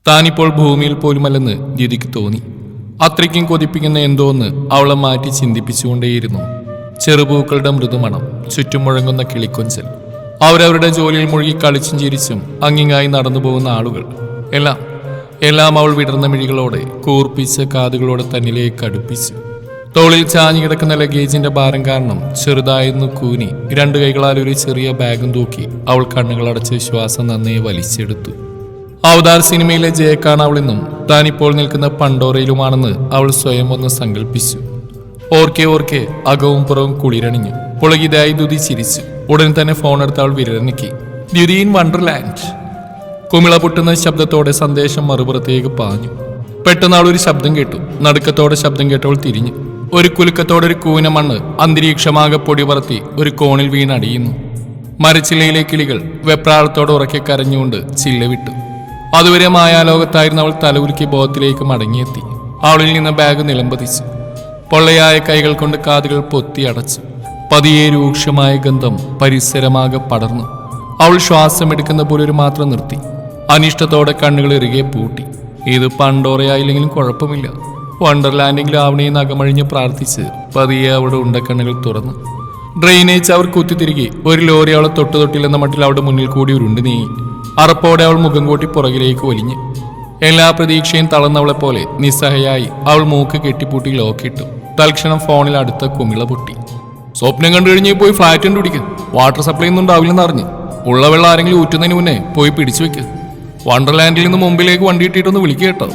താനിപ്പോൾ ഭൂമിയിൽ പോലുമല്ലെന്ന് ദ്യുതിക്ക് തോന്നി. അത്രയ്ക്കും കൊതിപ്പിക്കുന്ന എന്തോന്ന് അവളെ മാറ്റി ചിന്തിപ്പിച്ചുകൊണ്ടേയിരുന്നു. ചെറുപൂക്കളുടെ മൃദുമണം, ചുറ്റും മുഴങ്ങുന്ന കിളിക്കൊഞ്ചൽ, അവരവരുടെ ജോലിയിൽ മുഴുകി കളിച്ചും ചിരിച്ചും അങ്ങിങ്ങായി നടന്നു പോകുന്ന ആളുകൾ, എല്ലാം അവൾ വിടർന്ന മിഴികളോടെ കൂർപ്പിച്ച കാതുകളോടെ തന്നിലേക്ക് അടുപ്പിച്ചു. തോളിൽ ചാഞ്ഞു കിടക്കുന്ന ലഗേജിന്റെ ഭാരം കാരണം ചെറുതായിരുന്നു കൂനി 2 കൈകളാൽ ഒരു ചെറിയ ബാഗും തൂക്കി അവൾ കണ്ണുകളടച്ച് ശ്വാസം നന്നേ വലിച്ചെടുത്തു. അവതാർ സിനിമയിലെ ജയക്കാണ് അവളെന്നും താനിപ്പോൾ നിൽക്കുന്ന പണ്ടോറയിലുമാണെന്ന് അവൾ സ്വയം ഒന്ന് സങ്കല്പിച്ചു. ഓർക്കെ അകവും പുറവും കുളിരണിഞ്ഞു. പുളകിതായി ദ്യുതി ചിരിച്ചു. ഉടൻ തന്നെ ഫോണെടുത്ത് അവൾ വിരലനക്കി. ദ്യുതി ഇൻ വണ്ടർലാൻഡ്. കുമിള പൊട്ടുന്ന ശബ്ദത്തോടെ സന്ദേശം മറുപുറത്തേക്ക് പാഞ്ഞു. പെട്ടെന്ന് അവൾ ഒരു ശബ്ദം കേട്ടു. നടുക്കത്തോടെ ശബ്ദം കേട്ടവൾ തിരിഞ്ഞു. ഒരു കുലുക്കത്തോടെ ഒരു കൂന മണ്ണ് അന്തരീക്ഷമാകെ പൊടി പറത്തി ഒരു കോണിൽ വീണടിയുന്നു. മരച്ചില്ലയിലെ കിളികൾ വെപ്രാളത്തോടെ ഉറക്കെ കരഞ്ഞുകൊണ്ട് ചില്ല വിട്ടു. അതുവരെ മായാലോകത്തായിരുന്ന അവൾ തലകുലുക്കി ബോധത്തിലേക്ക് മടങ്ങിയെത്തി. അവളിൽ നിന്ന് ബാഗ് നിലംപതിച്ചു. പൊള്ളയായ കൈകൾ കൊണ്ട് കാതുകൾ പൊത്തി അടച്ചു. പതിയെ രൂക്ഷമായ ഗന്ധം പരിസരമാകെ പടർന്നു. അവൾ ശ്വാസമെടുക്കുന്ന പോലെ ഒരു മാത്രം നിർത്തി. അനിഷ്ടത്തോടെ കണ്ണുകൾ ഇറുകെ പൂട്ടി. ഇത് പണ്ടോറയായില്ലെങ്കിലും കുഴപ്പമില്ല, വണ്ടർലാൻഡെങ്കിലും ആവണേന്ന് അകമഴിഞ്ഞ് പ്രാർത്ഥിച്ച് പതിയെ അവളുടെ ഉണ്ടക്കണ്ണുകൾ തുറന്നു. ഡ്രെയിനേജ് അവർ കുത്തിത്തിരികെ ഒരു ലോറി അവളെ തൊട്ടില്ലെന്ന മട്ടിൽ അവളുടെ മുന്നിൽ കൂടി ഉരുണ്ടു നീങ്ങി. അറപ്പോടെ അവൾ മുഖം കൂട്ടി പുറകിലേക്ക് വലിഞ്ഞു. എല്ലാ പ്രതീക്ഷയും തളർന്നവളെ പോലെ നിസ്സഹയായി അവൾ മൂക്ക് കെട്ടിപ്പൂട്ടി ലോക്കിട്ടു. തൽക്ഷണം ഫോണിൽ അടുത്ത കുമിള പൊട്ടി. സ്വപ്നം കണ്ടു കഴിഞ്ഞ് പോയി ഫ്ലാറ്റ് കണ്ടുപിടിക്കുക. വാട്ടർ സപ്ലൈ ഒന്നും ഉണ്ടാവില്ലെന്ന് അറിഞ്ഞ് ഉള്ള വെള്ളം ആരെങ്കിലും ഊറ്റുന്നതിന് മുന്നേ പോയി പിടിച്ചു വെക്ക്. വണ്ടർലാൻഡിൽ നിന്ന് മുമ്പിലേക്ക് വണ്ടി ഇട്ടിട്ടൊന്ന് വിളിക്കുക കേട്ടോ.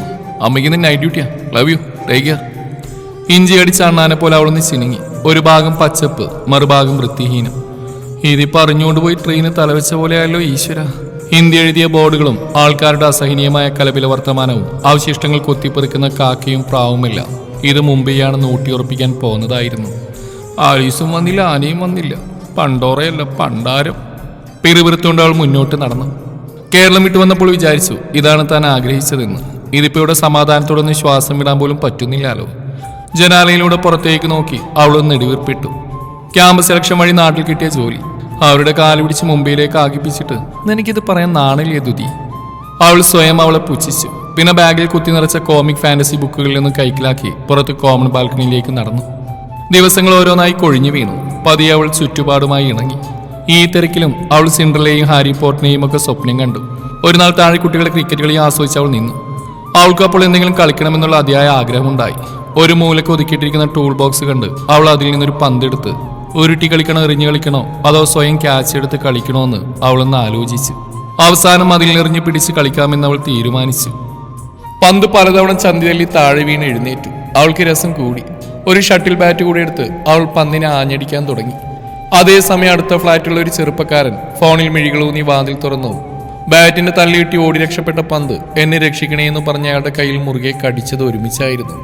അമ്മയ്ക്ക് ഇന്ന് നൈറ്റ് ഡ്യൂട്ടിയാ. Love you, take care. ഇഞ്ചി അടിച്ച അണ്ണാനെ പോലെ അവളൊന്ന് ചിനുങ്ങി. ഒരു ഭാഗം പച്ചപ്പ്, മറുഭാഗം വൃത്തിഹീനം. ഇതിപ്പോ അറിഞ്ഞുകൊണ്ട് പോയി ട്രെയിന് തലവെച്ച പോലെയല്ലോ ഈശ്വര. ഹിന്ദി എഴുതിയ ബോർഡുകളും ആൾക്കാരുടെ അസഹനീയമായ കലപില വർത്തമാനവും അവശിഷ്ടങ്ങൾ കൊത്തിപ്പെറുക്കുന്ന കാക്കയും പ്രാവുമെല്ലാം ഇത് മുംബൈയാണെന്ന് ഊട്ടിയുറപ്പിക്കാൻ പോകുന്നതായിരുന്നു. ആലീസും വന്നില്ല, ആനയും വന്നില്ല. പണ്ടോറയല്ല, പണ്ടാരം. പിറുപിറുത്തുകൊണ്ട് അവൾ മുന്നോട്ട് നടന്നു. കേരളം വിട്ടു വന്നപ്പോൾ വിചാരിച്ചു ഇതാണ് താൻ ആഗ്രഹിച്ചതെന്ന്. ഇതിപ്പോ ഇവിടെ സമാധാനത്തോടൊന്ന് ശ്വാസം വിടാൻ പോലും പറ്റുന്നില്ലല്ലോ. ജനാലയിലൂടെ പുറത്തേക്ക് നോക്കി അവളൊന്ന് നെടുവീർപ്പിട്ടു. ക്യാമ്പസ് സെലക്ഷൻ വഴി നാട്ടിൽ കിട്ടിയ ജോലി അവരുടെ കാല് പിടിച്ച് മുംബൈയിലേക്ക് ആകിപ്പിച്ചിട്ട് എനിക്കിത് പറയാൻ നാണില്ലേ ദ്യുതി. അവൾ സ്വയം അവളെ പുച്ഛിച്ചു. പിന്നെ ബാഗിൽ കുത്തി നിറച്ച കോമിക് ഫാന്റസി ബുക്കുകളിൽ നിന്ന് കൈക്കലാക്കി പുറത്ത് കോമൺ ബാൽക്കണിയിലേക്ക് നടന്നു. ദിവസങ്ങൾ ഓരോന്നായി കൊഴിഞ്ഞു വീണു. പതിയെ അവൾ ചുറ്റുപാടുമായി ഇണങ്ങി. ഈ തിരക്കിലും അവൾ സിൻഡ്രലയെയും ഹാരി പോട്ടറിനെയും ഒക്കെ സ്വപ്നം കണ്ടു. ഒരു നാൾ താഴെ കുട്ടികളെ ക്രിക്കറ്റ് കളി ആസ്വദിച്ച് അവൾ നിന്നു. അവൾക്ക് അപ്പോൾ എന്തെങ്കിലും കളിക്കണമെന്നുള്ള അതിയായ ആഗ്രഹമുണ്ടായി. ഒരു മൂലക്ക് ഒതുക്കിയിട്ടിരിക്കുന്ന ടൂൾ ബോക്സ് കണ്ട് അവൾ അതിൽ നിന്നൊരു പന്തെടുത്ത് ഉരുട്ടി കളിക്കണോ, എറിഞ്ഞു കളിക്കണോ, അതോ സ്വയം ക്യാച്ച് എടുത്ത് കളിക്കണോ എന്ന് അവളൊന്ന് ആലോചിച്ചു. അവസാനം അതിൽ എറിഞ്ഞു പിടിച്ച് കളിക്കാമെന്ന് അവൾ തീരുമാനിച്ചു. പന്ത് പലതവണ ചന്തിതല്ലി താഴെ വീണ് എഴുന്നേറ്റു. അവൾക്ക് രസം കൂടി. ഒരു ഷട്ടിൽ ബാറ്റ് കൂടി എടുത്ത് അവൾ പന്തിനെ ആഞ്ഞടിക്കാൻ തുടങ്ങി. അതേസമയം അടുത്ത ഫ്ലാറ്റുള്ള ഒരു ചെറുപ്പക്കാരൻ ഫോണിൽ മിഴികളൂന്നി വാതിൽ തുറന്നു. ബാറ്റിന്റെ തള്ളിയിട്ടി ഓടി രക്ഷപ്പെട്ട പന്ത് എന്നെ രക്ഷിക്കണേ എന്ന് പറഞ്ഞ അയാളുടെ കയ്യിൽ മുറുകെ കടിച്ചത് ഒരുമിച്ചായിരുന്നു.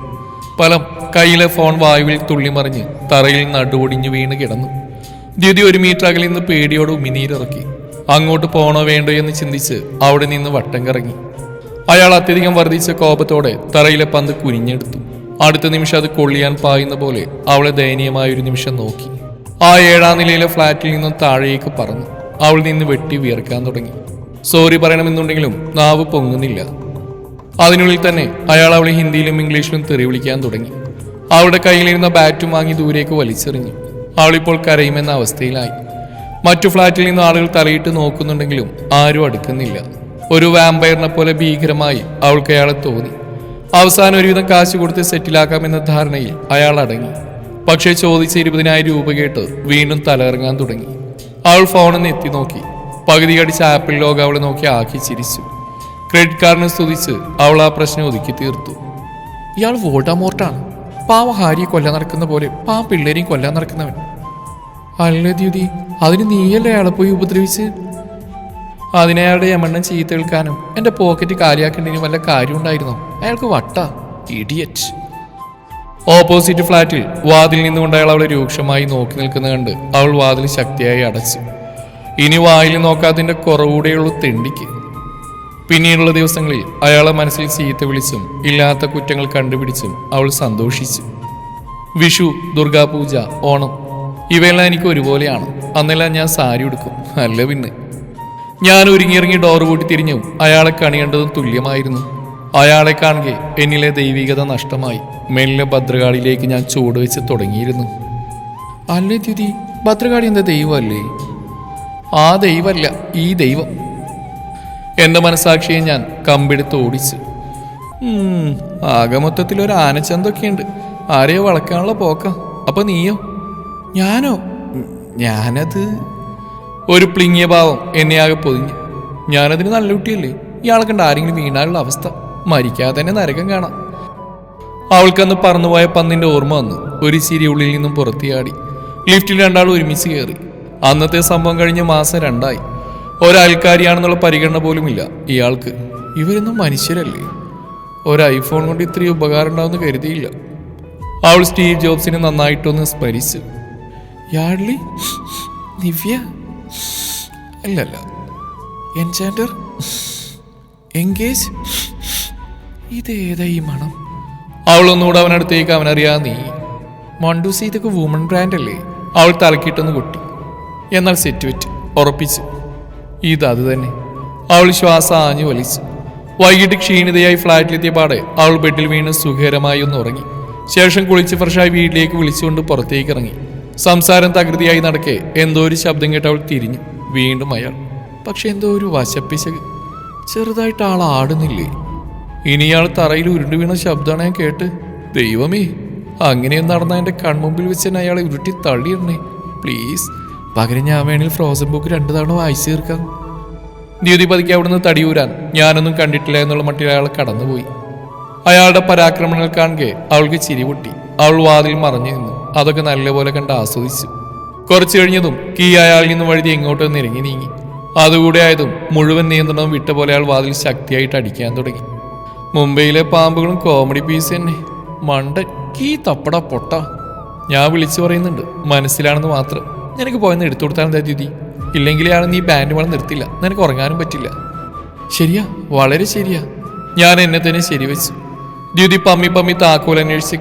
ഫലം കയ്യിലെ ഫോൺ വായുവിൽ തുള്ളിമറിഞ്ഞ് തറയിൽ നടുവൊടിഞ്ഞു വീണ് കിടന്നു. ദ്യുതി 1 മീറ്റർ അകലിൽ നിന്ന് പേടിയോട് ഉമിനീരിറക്കി. അങ്ങോട്ട് പോണോ വേണ്ടോ എന്ന് ചിന്തിച്ച് അവിടെ നിന്ന് വട്ടം കറങ്ങി. അയാൾ അത്യധികം വർദ്ധിച്ച കോപത്തോടെ തറയിലെ പന്ത് കുനിഞ്ഞെടുത്തു. അടുത്ത നിമിഷം അത് കൊള്ളിയാൻ പായുന്ന പോലെ അവളെ ദയനീയമായ ഒരു നിമിഷം നോക്കി. ആ 7ാം നിലയിലെ ഫ്ലാറ്റിൽ നിന്നും താഴേക്ക് പറന്നു. അവൾ നിന്ന് വെട്ടി വിയർക്കാൻ തുടങ്ങി. സോറി പറയണമെന്നുണ്ടെങ്കിലും നാവ് പൊങ്ങുന്നില്ല. അതിനുള്ളിൽ തന്നെ അയാൾ അവളെ ഹിന്ദിയിലും ഇംഗ്ലീഷിലും തെറി വിളിക്കാൻ തുടങ്ങി. അവളുടെ കയ്യിലിരുന്ന ബാറ്റും വാങ്ങി ദൂരേക്ക് വലിച്ചെറിഞ്ഞു. അവളിപ്പോൾ കരയുമെന്ന അവസ്ഥയിലായി. മറ്റു ഫ്ലാറ്റിൽ നിന്ന് ആളുകൾ തലയിട്ട് നോക്കുന്നുണ്ടെങ്കിലും ആരും അടുക്കുന്നില്ല. ഒരു വാമ്പയറിനെ പോലെ ഭീകരമായി അവൾക്ക് അയാളെ തോന്നി. അവസാനം ഒരുവിധം കാശ് കൊടുത്ത് സെറ്റിലാക്കാമെന്ന ധാരണയിൽ അയാൾ അടങ്ങി. പക്ഷേ ചോദിച്ച 20,000 രൂപ കേട്ട് വീണ്ടും തലയിറങ്ങാൻ തുടങ്ങി. അവൾ ഫോണിൽ എത്തി നോക്കി. പകുതി കടിച്ച ആപ്പിൾ ലോഗ് അവളെ നോക്കി ആക്കി ചിരിച്ചു. ക്രെഡിറ്റ് കാർഡിനെ സ്തുതിച്ച് അവൾ ആ പ്രശ്നം ഒതുക്കി തീർത്തു. ഇയാൾ വോൾഡമോർട്ടാണ്. പാവ ഹാരിയെ കൊല്ലാൻ നടക്കുന്ന പോലെ പാവ പിള്ളേരെയും കൊല്ലാൻ നടക്കുന്നവൻ. അല്ലേ ദ്യുതി, അതിന് നീയല്ലേ അയാളെ പോയി ഉപദ്രവിച്ച്? അതിനയാളുടെ യമണ്ണം ചീത്ത കേൾക്കാനും എന്റെ പോക്കറ്റ് കാലിയാക്കേണ്ടതിനും വല്ല കാര്യം ഉണ്ടായിരുന്നോ? അയാൾക്ക് വട്ട ഇഡിയറ്റ്. ഓപ്പോസിറ്റ് ഫ്ലാറ്റിൽ വാതിൽ നിന്നുകൊണ്ട് അയാൾ അവളെ രൂക്ഷമായി നോക്കി നിൽക്കുന്ന കണ്ട് അവൾ വാതിൽ ശക്തിയായി അടച്ചു. ഇനി വായിൽ നോക്കാതിന്റെ കുറവുകൂടെയുള്ള തെണ്ടിക്ക്. പിന്നീടുള്ള ദിവസങ്ങളിൽ അയാളെ മനസ്സിൽ ചീത്ത വിളിച്ചും ഇല്ലാത്ത കുറ്റങ്ങൾ കണ്ടുപിടിച്ചും അവൾ സന്തോഷിച്ചു. വിഷു, ദുർഗാപൂജ, ഓണം ഇവയെല്ലാം എനിക്ക് ഒരുപോലെയാണ്. അന്നെല്ലാം ഞാൻ സാരി ഉടുക്കും. അല്ല പിന്നെ ഞാൻ ഒരുങ്ങിയിറങ്ങി ഡോർ പൂട്ടി തിരിഞ്ഞു അയാളെ കണിയേണ്ടതും തുല്യമായിരുന്നു. അയാളെ കാണുക എന്നിലെ ദൈവികത നഷ്ടമായി. മെല്ലെ ഭദ്രകാളിയിലേക്ക് ഞാൻ ചുവടുവെച്ച് തുടങ്ങിയിരുന്നു. അല്ലേ ദ്യുതി, ഭദ്രകാളി എന്താ ദൈവമല്ലേ? ആ ദൈവമല്ല, ഈ ദൈവം. എന്റെ മനസാക്ഷിയെ ഞാൻ കമ്പെടുത്ത് ഓടിച്ചു. ആകെ മൊത്തത്തിൽ ഒരു ആനച്ചന്തൊക്കെയുണ്ട്. ആരെയോ വളക്കാനുള്ള പോക്ക. അപ്പൊ നീയോ? ഞാനോ? ഞാനത് ഒരു പ്ലിങ്ങിയ ഭാവം എന്നെ ആകെ പൊതിഞ്ഞു. ഞാനതിന് നല്ല കുട്ടിയല്ലേ? ഇയാളെ കണ്ട് ആരെങ്കിലും വീണാലുള്ള അവസ്ഥ. മരിക്കാതെ തന്നെ നരകം കാണാം. അവൾക്കന്ന് പറന്നുപോയ പന്നിന്റെ ഓർമ്മ വന്നു. ഒരു ചിരി ഉള്ളിൽ നിന്നും പുറത്തിയാടി. ലിഫ്റ്റിൽ രണ്ടാൾ ഒരുമിച്ച് കയറി. അന്നത്തെ സംഭവം കഴിഞ്ഞ് മാസം 2 ഒരയൽക്കാരിയാണെന്നുള്ള പരിഗണന പോലുമില്ല ഇയാൾക്ക്. ഇവരൊന്നും മനുഷ്യരല്ലേ? ഒരു ഐഫോൺ കൊണ്ട് ഇത്രയും ഉപകാരം ഉണ്ടാവുമെന്ന് കരുതിയില്ല. അവൾ സ്റ്റീവ് ജോബ്സിനെ നന്നായിട്ടൊന്ന് സ്മരിച്ചു. യാഡ്ലി, നിവ്യ, അല്ലല്ല, എൻചാൻഡർ, എൻഗേജ്, ഇതേതാ ഈ മണം? അവളൊന്നുകൂടെ അവനടുത്തേക്ക് അവനറിയാ. നീ മണ്ടൂസി, ഇതൊക്കെ വുമൺ ബ്രാൻഡ് അല്ലേ? അവൾ തലക്കിട്ടൊന്ന് കൊട്ടി. എന്നാൽ സെറ്റ് വെറ്റ് ഉറപ്പിച്ചു. ഇതത് തന്നെ. അവൾ ശ്വാസം ആഞ്ഞു വലിച്ചു. വൈകിട്ട് ക്ഷീണിതയായി ഫ്ലാറ്റിലെത്തിയ പാടെ അവൾ ബെഡിൽ വീണ് സുഖകരമായി ഒന്ന് ഉറങ്ങി. ശേഷം കുളിച്ച് ഫ്രഷായി വീട്ടിലേക്ക് വിളിച്ചുകൊണ്ട് പുറത്തേക്ക് ഇറങ്ങി. സംസാരം തകൃതിയായി നടക്കെ എന്തോ ഒരു ശബ്ദം കേട്ട് അവൾ തിരിഞ്ഞു. വീണ്ടും അയാൾ. പക്ഷെ എന്തോ ഒരു വശപ്പിശക്. ചെറുതായിട്ട് ആൾ ആടുന്നില്ലേ? ഇനിയാൾ തറയിൽ ഉരുണ്ടു വീണ ശബ്ദമാണ് ഞാൻ കേട്ട്. ദൈവമേ, അങ്ങനെയൊന്നും നടന്ന എൻ്റെ കൺമുമ്പിൽ വെച്ച് തന്നെ അയാളെ ഉരുട്ടി തള്ളിയിടണേ പ്ലീസ്. പകരം ഞാൻ വേണമെങ്കിൽ ഫ്രോസൺ ബുക്ക് 2 തവണ വായിച്ചു തീർക്കാം. ദ്യുതി പതിക്ക് അവിടുന്ന് തടിയൂരാൻ ഞാനൊന്നും കണ്ടിട്ടില്ല എന്നുള്ള മട്ടിൽ അയാൾ കടന്നുപോയി. അയാളുടെ പരാക്രമണങ്ങൾ കാണുകെ അവൾക്ക് ചിരി പൊട്ടി. അവൾ വാതിൽ മറഞ്ഞു നിന്നു. അതൊക്കെ നല്ലപോലെ കണ്ട് ആസ്വദിച്ചു. കുറച്ചു കഴിഞ്ഞതും കീ അയാളിൽ നിന്ന് വഴുതി എങ്ങോട്ടോ നിരങ്ങി നീങ്ങി. അതുകൂടെ ആയതും മുഴുവൻ നിയന്ത്രണവും വിട്ട പോലെ അയാൾ വാതിൽ ശക്തിയായിട്ട് അടിക്കാൻ തുടങ്ങി. മുംബൈയിലെ പാമ്പുകളും കോമഡി പീസ് തന്നെ. മണ്ട കീ തപ്പട പൊട്ട. ഞാൻ വിളിച്ചു പറയുന്നുണ്ട്, മനസ്സിലാണെന്ന് മാത്രം. നിനക്ക് പോയെന്ന് എടുത്തു കൊടുത്താൽ എന്താ ദ്യുതി? ഇല്ലെങ്കിൽ അയാൾ നീ ബാൻഡ് വേണം നിർത്തില്ല. നിനക്ക് ഉറങ്ങാനും പറ്റില്ല. ശരിയാ, വളരെ ശരിയാ. ഞാൻ എന്നെ തന്നെ ശരിവെച്ചു. ദ്യുതി പമ്മി പമ്മി താക്കോൽ അന്വേഷിച്ച്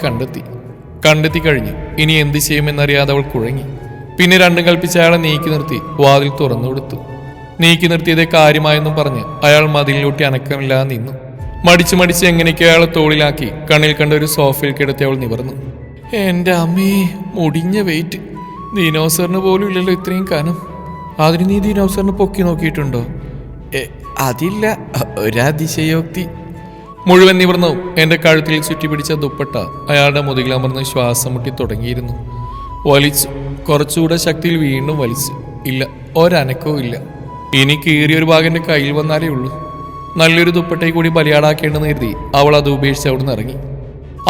കണ്ടെത്തി കഴിഞ്ഞു. ഇനി എന്ത് ചെയ്യുമെന്നറിയാതെ അവൾ കുഴങ്ങി. പിന്നെ രണ്ടും കൽപ്പിച്ച് അയാളെ നീക്കി നിർത്തി വാതിൽ തുറന്നു കൊടുത്തു. നീക്കി നിർത്തിയതേ കാര്യമായെന്നും പറഞ്ഞ് അയാൾ മതിലിലൂട്ടി അനക്കമില്ലാതെ നിന്നു. മടിച്ച് എങ്ങനെയൊക്കെ അയാളെ തോളിലാക്കി കണ്ണിൽ കണ്ട ഒരു സോഫയിൽ കിടത്തി അവൾ നിവർന്നു. എൻ്റെ അമ്മേ, മുടിഞ്ഞ വെയിറ്റ്. ദിനോസറിന് പോലും ഇല്ലല്ലോ ഇത്രയും കനം. അതിന് നീ ദിനോസറിന് പൊക്കി നോക്കിയിട്ടുണ്ടോ? അതില്ല, ഒരതിശയോക്തി. മുഴുവൻ നിവർന്നു എൻ്റെ കഴുത്തിൽ ചുറ്റി പിടിച്ച ദുപ്പട്ട അയാളുടെ മുതുകിലമർന്ന് ശ്വാസം മുട്ടി തുടങ്ങിയിരുന്നു. വലിച്ചു. കുറച്ചുകൂടെ ശക്തിയിൽ വീണ്ടും വലിച്ചു. ഇല്ല, ഒരനക്കവും ഇല്ല. ഇനി കീറിയൊരു ഭാഗം എൻ്റെ കയ്യിൽ വന്നാലേ ഉള്ളൂ. നല്ലൊരു ദുപ്പട്ടയെ കൂടി ബലിയാടാക്കേണ്ടെന്ന് കരുതി അവൾ അത് ഉപേക്ഷിച്ച് അവിടെ നിന്ന് ഇറങ്ങി.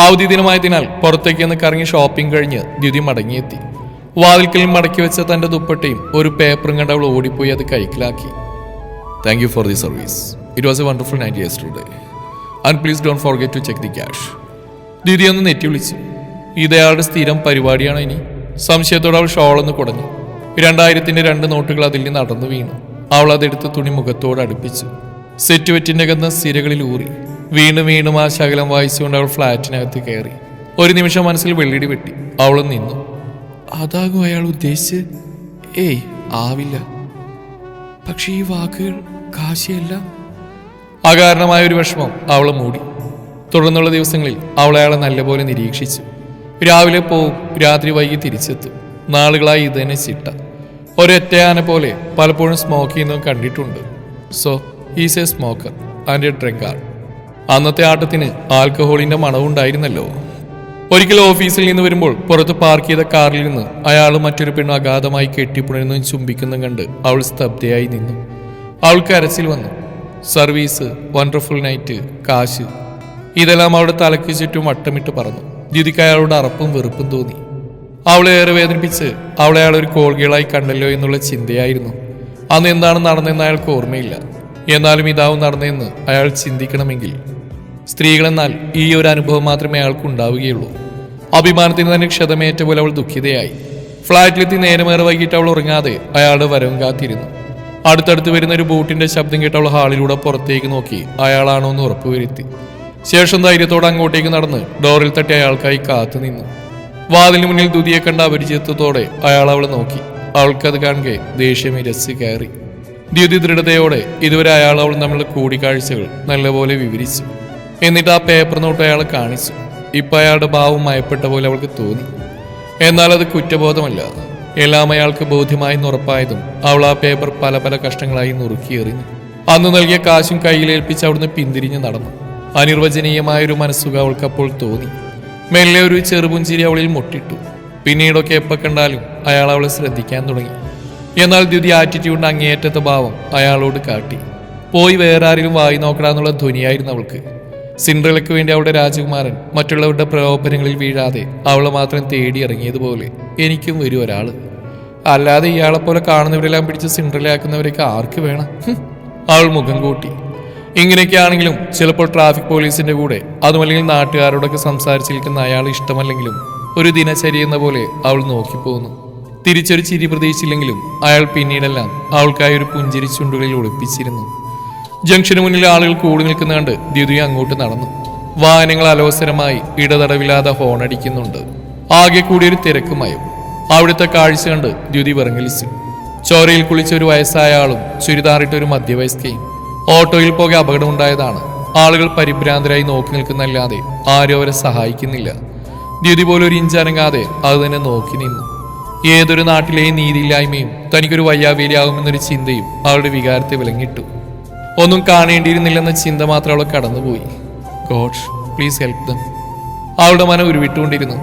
അവധി ദിനമായതിനാൽ പുറത്തേക്ക് ഒന്ന് കറങ്ങി ഷോപ്പിംഗ് കഴിഞ്ഞ് ദ്യുതി മടങ്ങിയെത്തി. വാതിൽക്കലിൽ മടക്കി വെച്ച തൻ്റെ ദുപ്പട്ടയും ഒരു പേപ്പറും കണ്ട് അവൾ ഓടിപ്പോയി അത് കൈക്കലാക്കി. Thank you for the service. It was a wonderful night yesterday and please don't forget to check the cash. Dyuthi ഒന്ന് നെറ്റി വിളിച്ചു. ഇതയാളുടെ സ്ഥിരം പരിപാടിയാണോ ഇനി? സംശയത്തോടെ അവൾ ഷോളൊന്ന് കുടഞ്ഞു. 2000-ന്റെ 2 നോട്ടുകൾ അതിൽ നിന്ന് നടന്നു വീണു. അവൾ അതെടുത്ത് തുണി മുഖത്തോട് അടുപ്പിച്ചു. സെറ്റ് വെറ്റിന്റെ ഗന്ധം സിരകളിൽ ഊറി. വീണ്ടും ആ ശകലം വായിച്ചുകൊണ്ട് അവൾ ഫ്ലാറ്റിനകത്ത് കയറി. ഒരു നിമിഷം മനസ്സിൽ വെള്ളിടി വെട്ടി. അവൾ നിന്നു. അതാകും അയാൾ ഉദ്ദേശിച്ച്? ഏയ്, ആവില്ല. പക്ഷെ ഈ വാക്കുകൾ കാശിയല്ല. അകാരണമായ ഒരു വിഷമം അവളെ മൂടി. തുടർന്നുള്ള ദിവസങ്ങളിൽ അവൾ അയാളെ നല്ലപോലെ നിരീക്ഷിച്ചു. രാവിലെ പോവും, രാത്രി വൈകി തിരിച്ചെത്തും. നാളുകളായി ഇത് തന്നെ ചിട്ട. ഒരൊറ്റയാനെ പോലെ പലപ്പോഴും സ്മോക്ക് ചെയ്യുന്നതും കണ്ടിട്ടുണ്ട്. So is a smoker and a drunker. അന്നത്തെ ആട്ടത്തിന് ആൽക്കഹോളിന്റെ മണവുണ്ടായിരുന്നല്ലോ. ഒരിക്കൽ ഓഫീസിൽ നിന്ന് വരുമ്പോൾ പുറത്ത് പാർക്ക് ചെയ്ത കാറിൽ നിന്ന് അയാൾ മറ്റൊരു പെണ്ണ് അഗാധമായി കെട്ടിപ്പുണരുന്നതും ചുംബിക്കുന്നതും കണ്ട് അവൾ സ്തബ്ധയായി നിന്നു. അവൾക്ക് അരച്ചിൽ വന്നു. സർവീസ്, വണ്ടർഫുൾ നൈറ്റ്, കാശ്, ഇതെല്ലാം അവളുടെ തലയ്ക്ക് ചുറ്റും വട്ടമിട്ട് പറന്നു. ദ്യുതിക്ക് അയാളുടെ അറപ്പും വെറുപ്പും തോന്നി. അവളെ ഏറെ വേദനിപ്പിച്ച് അവളെ അയാൾ ഒരു കോൾഗേളായി കണ്ടല്ലോ എന്നുള്ള ചിന്തയായിരുന്നു. അന്ന് എന്താണ് നടന്നതെന്ന് അയാൾക്ക് ഓർമ്മയില്ല. എന്നാലും ഇതാവും നടന്നതെന്ന് അയാൾ ചിന്തിക്കണമെങ്കിൽ സ്ത്രീകളെന്നാൽ ഈ ഒരു അനുഭവം മാത്രമേ അയാൾക്ക് ഉണ്ടാവുകയുള്ളൂ. അഭിമാനത്തിന് തന്നെ ക്ഷതമേറ്റ പോലെ അവൾ ദുഃഖിതയായി. ഫ്ലാറ്റിലെത്തി നേരമേറെ വൈകിട്ട് അവൾ ഉറങ്ങാതെ അയാളുടെ വരവും കാത്തിരുന്നു. അടുത്തടുത്ത് വരുന്ന ഒരു ബൂട്ടിന്റെ ശബ്ദം കേട്ട് അവൾ ഹാളിലൂടെ പുറത്തേക്ക് നോക്കി അയാളാണോ എന്ന് ഉറപ്പുവരുത്തി. ശേഷം ധൈര്യത്തോടെ അങ്ങോട്ടേക്ക് നടന്ന് ഡോറിൽ തട്ടി അയാൾക്കായി കാത്തു നിന്നു. വാതിലിന് മുന്നിൽ ദ്യുതിയെ കണ്ട അപരിചിതത്തോടെ അയാൾ അവളെ നോക്കി. അവൾക്കത് കാണുകെ ദേഷ്യം ഇരച്ച് കയറി. ദ്യുതി ദൃഢതയോടെ ഇതുവരെ അയാൾ അവളും തമ്മിലുള്ള കൂടിക്കാഴ്ചകൾ നല്ലപോലെ വിവരിച്ചു. എന്നിട്ട് ആ പേപ്പർ നോട്ട് അയാളെ കാണിച്ചു. ഇപ്പൊ അയാളുടെ ഭാവം മയപ്പെട്ട പോലെ അവൾക്ക് തോന്നി. എന്നാൽ അത് കുറ്റബോധമല്ല. എല്ലാം അയാൾക്ക് ബോധ്യമായെന്ന് ഉറപ്പായതും അവൾ ആ പേപ്പർ പല പല കഷ്ണങ്ങളായി നുറുക്കി എറിഞ്ഞു. അന്ന് നൽകിയ കാശും കയ്യിലേൽപ്പിച്ച് അവിടുന്ന് പിന്തിരിഞ്ഞ് നടന്നു. അനിർവചനീയമായൊരു മനസ്സുഖ അവൾക്കപ്പോൾ തോന്നി. മെല്ലെ ഒരു ചെറുപുഞ്ചിരി അവളിൽ മുട്ടിട്ടു. പിന്നീടൊക്കെ എപ്പോൾ കണ്ടാലും അയാൾ അവളെ ശ്രദ്ധിക്കാൻ തുടങ്ങി. എന്നാൽ ദ്യുതി ആറ്റിറ്റ്യൂഡിന്റെ അങ്ങേയറ്റത്തെ ഭാവം അയാളോട് കാട്ടി. പോയി വേറെ ആരെങ്കിലും വായി നോക്കടാന്നുള്ള ധ്വനിയായിരുന്നു അവൾക്ക്. സിൻഡ്രലയ്ക്ക് വേണ്ടി അവളുടെ രാജകുമാരൻ മറ്റുള്ളവരുടെ പ്രലോഭനങ്ങളിൽ വീഴാതെ അവളെ മാത്രം തേടി ഇറങ്ങിയതുപോലെ എനിക്കും വരും ഒരാള്. അല്ലാതെ ഇയാളെപ്പോലെ കാണുന്നവരെല്ലാം പിടിച്ച് സിൻഡ്രലയാക്കുന്നവരൊക്കെ ആർക്ക് വേണം? അവൾ മുഖം കൂട്ടി. ഇങ്ങനെയൊക്കെ ആണെങ്കിലും ചിലപ്പോൾ ട്രാഫിക് പോലീസിന്റെ കൂടെ അതുമല്ലെങ്കിൽ നാട്ടുകാരോടൊക്കെ സംസാരിച്ച് നിൽക്കുന്ന അയാൾ ഇഷ്ടമല്ലെങ്കിലും ഒരു ദിനചര്യ എന്ന പോലെ അവൾ നോക്കിപ്പോന്നു. തിരിച്ചൊരു ചിരി പ്രതീക്ഷിച്ചില്ലെങ്കിലും അയാൾ പിന്നീടെല്ലാം അവൾക്കായി ഒരു പുഞ്ചിരി ചുണ്ടുകളിൽ ഒളിപ്പിച്ചിരുന്നു. ജംഗ്ഷന് മുന്നിൽ ആളുകൾ കൂടി നിൽക്കുന്ന കണ്ട് ദ്യുതി അങ്ങോട്ട് നടന്നു. വാഹനങ്ങൾ അലോസരമായി ഇടതടവില്ലാതെ ഹോണടിക്കുന്നുണ്ട്. ആകെ കൂടിയൊരു തിരക്കുമയം. അവിടുത്തെ കാഴ്ച കണ്ട് ദ്യുതി വിറങ്ങലിച്ചു. ചോരയിൽ കുളിച്ച ഒരു വയസ്സായ ആളും ചുരിദാറിട്ട ഒരു മധ്യവയസ്കയും. ഓട്ടോയിൽ പോകെ അപകടമുണ്ടായതാണ്. ആളുകൾ പരിഭ്രാന്തരായി നോക്കി നിൽക്കുന്നല്ലാതെ ആരും അവരെ സഹായിക്കുന്നില്ല. ദ്യുതി പോലും ഒരു ഇഞ്ചനങ്ങാതെ അത് തന്നെ നോക്കി നിന്നു. ഏതൊരു നാട്ടിലെയും നീതിയില്ലായ്മയും തനിക്കൊരു വയ്യാവേലിയാകുമെന്നൊരു ചിന്തയും അവളുടെ വികാരത്തെ വിലങ്ങിട്ടു. ഒന്നും കാണേണ്ടിയിരുന്നില്ലെന്ന ചിന്ത മാത്രം അവളെ കടന്നുപോയി. God please help them. അവളുടെ മനം ഉരുവിട്ടുകൊണ്ടിരുന്നു.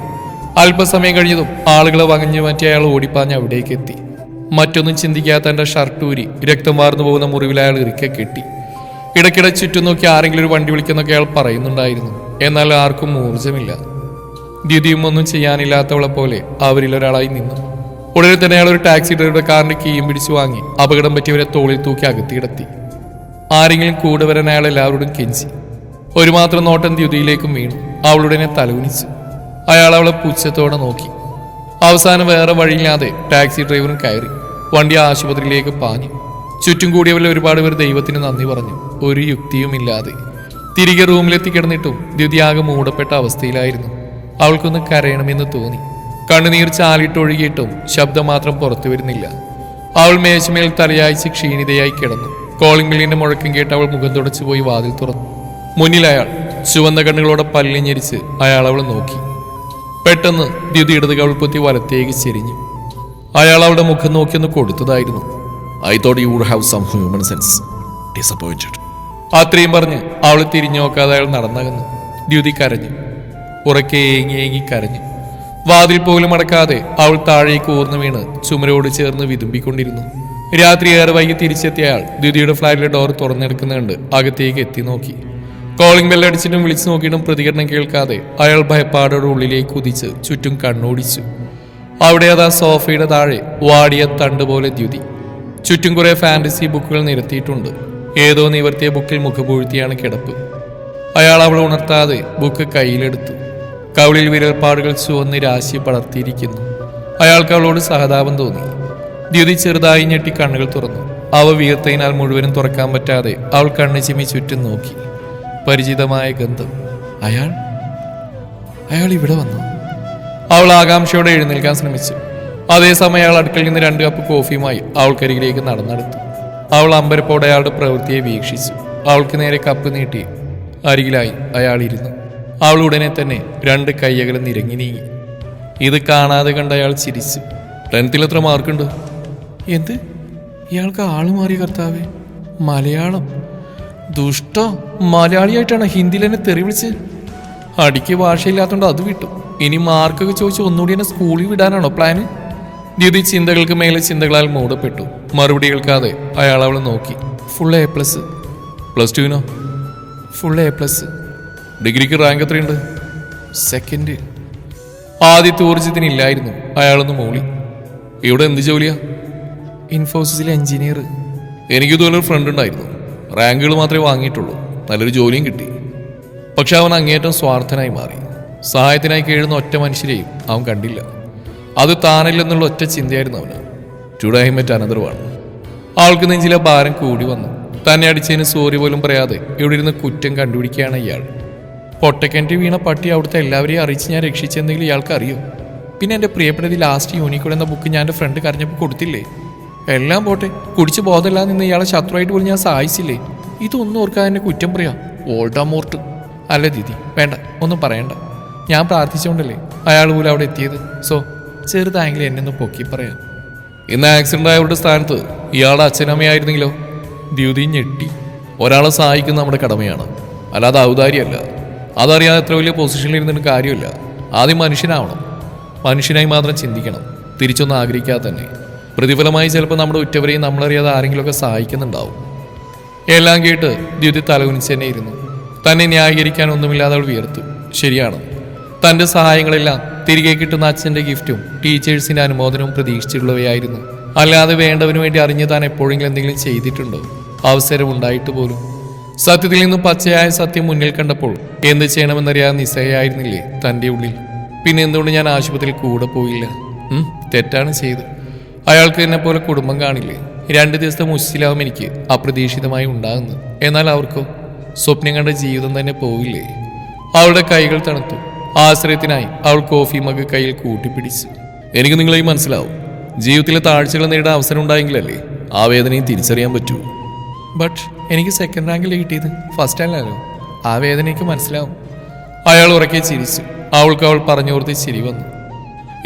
അല്പസമയം കഴിഞ്ഞതും ആളുകളെ വകഞ്ഞു മാറ്റി അയാൾ ഓടിപ്പാഞ്ഞ് അവിടേക്ക് എത്തി. മറ്റൊന്നും ചിന്തിക്കാത്ത തന്റെ ഷർട്ടൂരി രക്തം വാർന്നു പോകുന്ന മുറിവിൽ അയാൾ ഇറുക്കെ കെട്ടി. ഇടയ്ക്കിടെ ചുറ്റും നോക്കി ആരെങ്കിലും ഒരു വണ്ടി വിളിക്കുന്നൊക്കെ അയാൾ പറയുന്നുണ്ടായിരുന്നു. എന്നാൽ ആർക്കും ഊർജമില്ല. ദ്യുതിയും ഒന്നും ചെയ്യാനില്ലാത്തവളെ പോലെ അവരിൽ ഒരാളായി നിന്നു. ഉടനെ തന്നെ അയാൾ ഒരു ടാക്സി ഡ്രൈവറുടെ കാറിന്റെ കീയും പിടിച്ചു വാങ്ങി അപകടം പറ്റിയവരെ തോളിൽ തൂക്കി അകത്തിയിടത്തി. ആരെങ്കിലും കൂടെ വരാൻ അയാൾ എല്ലാവരോടും കെഞ്ചി. ഒരു മാത്രം നോട്ടം ദ്യുതിയിലേക്കും വീണു. അവളുടനെ തലകുനിച്ചു. അയാൾ അവളെ പുച്ഛത്തോടെ നോക്കി. അവസാനം വേറെ വഴിയില്ലാതെ ടാക്സി ഡ്രൈവറും കയറി. വണ്ടി ആശുപത്രിയിലേക്ക് പാഞ്ഞു. ചുറ്റും കൂടിയവരിൽ ഒരുപാട് പേർ ദൈവത്തിന് നന്ദി പറഞ്ഞു. ഒരു യുക്തിയുമില്ലാതെ തിരികെ റൂമിലെത്തി കിടന്നിട്ടും ദ്യുതി ആകെ മൂടപ്പെട്ട അവസ്ഥയിലായിരുന്നു. അവൾക്കൊന്ന് കരയണമെന്ന് തോന്നി. കണ്ണുനീർ ചാലിട്ടൊഴുകിയിട്ടും ശബ്ദം മാത്രം പുറത്തു വരുന്നില്ല. അവൾ മേശമേൽ തലയാഴ്ച ക്ഷീണിതയായി കിടന്നു. കോളിംഗ് ബെല്ലിന്റെ മുഴക്കം കേട്ട് അവൾ മുഖം തുടച്ചു പോയി വാതിൽ തുറന്നു. മുന്നിൽ അയാൾ ചുവന്ന കണ്ണുകളോടെ പല്ലിഞ്ഞരിച്ച് അയാൾ അവളെ നോക്കി. പെട്ടെന്ന് ദ്യുതി ഇടത് കവിൾ പൊത്തി വലത്തേക്ക് ചെരിഞ്ഞു. അയാൾ അവളുടെ മുഖം നോക്കിയൊന്ന് കൊടുത്തതായിരുന്നു. I thought you would have some human sense. Disappointed. അത്രയും പറഞ്ഞ് അവൾ തിരിഞ്ഞു നോക്കാതെ അയാൾ നടന്നകന്നു. ദ്യുതി കരഞ്ഞു. ഉറക്കെ ഏങ്ങി ഏങ്ങി കരഞ്ഞു. വാതിൽ പോലും അടക്കാതെ അവൾ താഴേക്ക് ഊർന്നു വീണ് ചുമരോട് ചേർന്ന് വിതുമ്പിക്കൊണ്ടിരുന്നു. രാത്രി ഏറെ വൈകി തിരിച്ചെത്തിയ അയാൾ ദ്യുതിയുടെ ഫ്ലാറ്റിലെ ഡോർ തുറന്നെടുക്കുന്ന കണ്ട് അകത്തേക്ക് എത്തി നോക്കി. കോളിംഗ് ബെല്ലടിച്ചിട്ടും വിളിച്ചു നോക്കിയിട്ടും പ്രതികരണം കേൾക്കാതെ അയാൾ ഭയപ്പാടോടെ ഉള്ളിലേക്ക് കുതിച്ച് ചുറ്റും കണ്ണോടിച്ചു. അവിടെ അതാ സോഫയുടെ താഴെ വാടിയ തണ്ട് പോലെ ദ്യുതി. ചുറ്റും കുറെ ഫാന്റസി ബുക്കുകൾ നിരത്തിയിട്ടുണ്ട്. ഏതോ നിവർത്തിയ ബുക്കിൽ മുഖപൂഴ്ത്തിയാണ് കിടപ്പ്. അയാൾ അവളെ ഉണർത്താതെ ബുക്ക് കയ്യിലെടുത്തു. കവിളിൽ വിരൽപ്പാടുകൾ ചുവന്ന് രാശി പടർത്തിയിരിക്കുന്നു. അയാൾക്ക് അവളോട് സഹതാപം തോന്നി. ദ്യുതി ചെറുതായി ഞെട്ടി കണ്ണുകൾ തുറന്നു. അവ വീർത്തതിനാൽ മുഴുവനും തുറക്കാൻ പറ്റാതെ അവൾ കണ്ണു ചിമ്മി ചുറ്റും നോക്കി. പരിചിതമായ ഗന്ധം. അയാൾ ഇവിടെ വന്നു. അവൾ ആകാംക്ഷയോടെ എഴുന്നേൽക്കാൻ ശ്രമിച്ചു. അതേസമയം അയാൾ അടുക്കളയിൽ നിന്ന് 2 കപ്പ് കോഫിയുമായി അവൾക്കരികിലേക്ക് നടന്നെടുത്തു. അവൾ അമ്പരപ്പോടെ അയാളുടെ പ്രവൃത്തിയെ വീക്ഷിച്ചു. അവൾക്ക് നേരെ കപ്പ് നീട്ടി അരികിലായി അയാൾ ഇരുന്നു. അവൾ ഉടനെ തന്നെ 2 കൈയകലം നിരങ്ങി നീങ്ങി. ഇത് കാണാതെ കണ്ട് അയാൾ ചിരിച്ചു. 10th എത്ര മാർക്കുണ്ട്? എന്ത്? ഇയാൾക്ക് ആള് മാറിയ കർത്താവേ. മലയാളം ദുഷ്ടോ. മലയാളിയായിട്ടാണ് ഹിന്ദിയിൽ എന്നെ തെറി വിളിച്ച്. അടിക്ക് ഭാഷയില്ലാത്തോണ്ട് അത് വിട്ടു. ഇനി മാർക്കൊക്കെ ചോദിച്ച് ഒന്നുകൂടി എന്നെ സ്കൂളിൽ വിടാനാണോ പ്ലാന്? ദ്യുതി ചിന്തകൾക്ക് മേലെ ചിന്തകളാൽ മൂടപ്പെട്ടു. മറുപടി കേൾക്കാതെ അയാൾ അവളെ നോക്കി. Full A+. +2നോ? Full A+. ഡിഗ്രിക്ക് റാങ്ക് എത്രയുണ്ട്? 2nd. ആദ്യത്തെ ഊർജ്ജത്തിനില്ലായിരുന്നു. അയാളൊന്ന് മൂളി. ഇവിടെ എന്ത് ജോലിയാ? ഇൻഫോസിസിലെ എഞ്ചിനീയർ. എനിക്കിതുപോലൊരു ഫ്രണ്ട് ഉണ്ടായിരുന്നു. റാങ്കുകൾ മാത്രമേ വാങ്ങിയിട്ടുള്ളൂ. നല്ലൊരു ജോലിയും കിട്ടി. പക്ഷെ അവൻ അങ്ങേറ്റം സ്വാർത്ഥനായി മാറി. സഹായത്തിനായി കേഴുന്ന ഒറ്റ മനുഷ്യരെയും അവൻ കണ്ടില്ല. അത് താനില്ലെന്നുള്ള ഒറ്റ ചിന്തയായിരുന്നു അവന്. Today I met another one. ആൾക്ക് നെഞ്ചിലെ ഭാരം കൂടി വന്നു. തന്നെ അടിച്ചതിന് സോറി പോലും പറയാതെ ഇവിടെ ഇരുന്ന് കുറ്റം കണ്ടുപിടിക്കുകയാണ് ഇയാൾ. പൊട്ടക്കിണറ്റിൽ വീണ പട്ടി അവിടുത്തെ എല്ലാവരെയും അറിയിച്ച് ഞാൻ രക്ഷിച്ചെന്തെങ്കിലും ഇയാൾക്ക് അറിയോ? പിന്നെ എൻ്റെ പ്രിയപ്പെട്ടത് ലാസ്റ്റ് യൂണിക്കോഡ് എന്ന ബുക്ക് ഞാൻ എൻ്റെ ഫ്രണ്ട് കരഞ്ഞപ്പോൾ കൊടുത്തില്ലേ? എല്ലാം പോട്ടെ, കുടിച്ച് ബോധമില്ലാതെ നിന്ന് ഇയാളെ ശത്രുവായിട്ട് പോലും ഞാൻ സഹായിച്ചില്ലേ? ഇതൊന്നും ഓർക്കാതെ എന്നെ കുറ്റം പറയാം. വോൾഡമോർട്ട്. അല്ല ദീദി, വേണ്ട, ഒന്നും പറയണ്ട. ഞാൻ പ്രാർത്ഥിച്ചുകൊണ്ടല്ലേ അയാൾ പോലും അവിടെ എത്തിയത്. സോ ചെറുതായെങ്കിലും എന്നെ ഒന്ന് പൊക്കി പറയാം. ഇന്ന് ആക്സിഡന്റ് ആയവരുടെ സ്ഥാനത്ത് ഇയാളുടെ അച്ഛനമ്മയായിരുന്നെങ്കിലോ? ദ്യുതി ഞെട്ടി. ഒരാളെ സഹായിക്കുന്ന നമ്മുടെ കടമയാണ്, അല്ലാതെ ഔദാര്യമല്ല. അതറിയാതെ എത്ര വലിയ പൊസിഷനിൽ ഇരുന്നിട്ട് കാര്യമില്ല. ആദ്യം മനുഷ്യനാവണം. മനുഷ്യനായി മാത്രം ചിന്തിക്കണം, തിരിച്ചൊന്നും ആഗ്രഹിക്കാതെ തന്നെ. പ്രതിഫലമായി ചിലപ്പോൾ നമ്മുടെ ഉറ്റവരെയും നമ്മളറിയാതെ ആരെങ്കിലുമൊക്കെ സഹായിക്കുന്നുണ്ടാവും. എല്ലാം കേട്ട് ദ്യുതി തലകുനിച്ച് തന്നെ ഇരുന്നു. തന്നെ ന്യായീകരിക്കാൻ ഒന്നുമില്ലാതെ അവൾ വിയർത്തു. ശരിയാണ്, തൻ്റെ സഹായങ്ങളെല്ലാം തിരികെ കിട്ടുന്ന അച്ഛൻ്റെ ഗിഫ്റ്റും ടീച്ചേഴ്സിൻ്റെ അനുമോദനവും പ്രതീക്ഷിച്ചുള്ളവയായിരുന്നു. അല്ലാതെ വേണ്ടവന് വേണ്ടി അറിഞ്ഞ് താൻ എപ്പോഴെങ്കിലും എന്തെങ്കിലും ചെയ്തിട്ടുണ്ടോ? അവസരം ഉണ്ടായിട്ട് പോലും. സത്യത്തിൽ നിന്നും പച്ചയായ സത്യം മുന്നിൽ കണ്ടപ്പോൾ എന്ത് ചെയ്യണമെന്നറിയാതെ നിസ്സഹായായിരുന്നില്ലേ തൻ്റെ ഉള്ളിൽ? പിന്നെ എന്തുകൊണ്ട് ഞാൻ ആശുപത്രിയിൽ കൂടെ പോയില്ല? തെറ്റാണ് ചെയ്ത്. അയാൾക്ക് എന്നെ പോലെ കുടുംബം കാണില്ലേ? 2 ദിവസത്തെ മുശ്ശിലാവും എനിക്ക് അപ്രതീക്ഷിതമായി ഉണ്ടാകുന്നു. എന്നാൽ അവർക്കോ സ്വപ്നം കണ്ട ജീവിതം തന്നെ പോവില്ലേ? അവളുടെ കൈകൾ തണുത്തു. ആശ്രയത്തിനായി അവൾ കോഫി മഗ് കയ്യിൽ കൂട്ടിപ്പിടിച്ചു. എനിക്ക് നിങ്ങളെയും മനസ്സിലാവും. ജീവിതത്തിലെ താഴ്ചകൾ നേടാൻ അവസരം ഉണ്ടായെങ്കിലല്ലേ ആ വേദനയും തിരിച്ചറിയാൻ പറ്റൂ. ബട്ട് എനിക്ക് സെക്കൻഡ് റാങ്കിൽ കിട്ടിയത് ഫസ്റ്റ് അല്ലല്ലോ. ആ വേദന എനിക്ക് മനസ്സിലാവും. അയാൾ ഉറക്കെ ചിരിച്ചു. അവൾക്ക് അവൾ പറഞ്ഞോർത്ത് ചിരി വന്നു.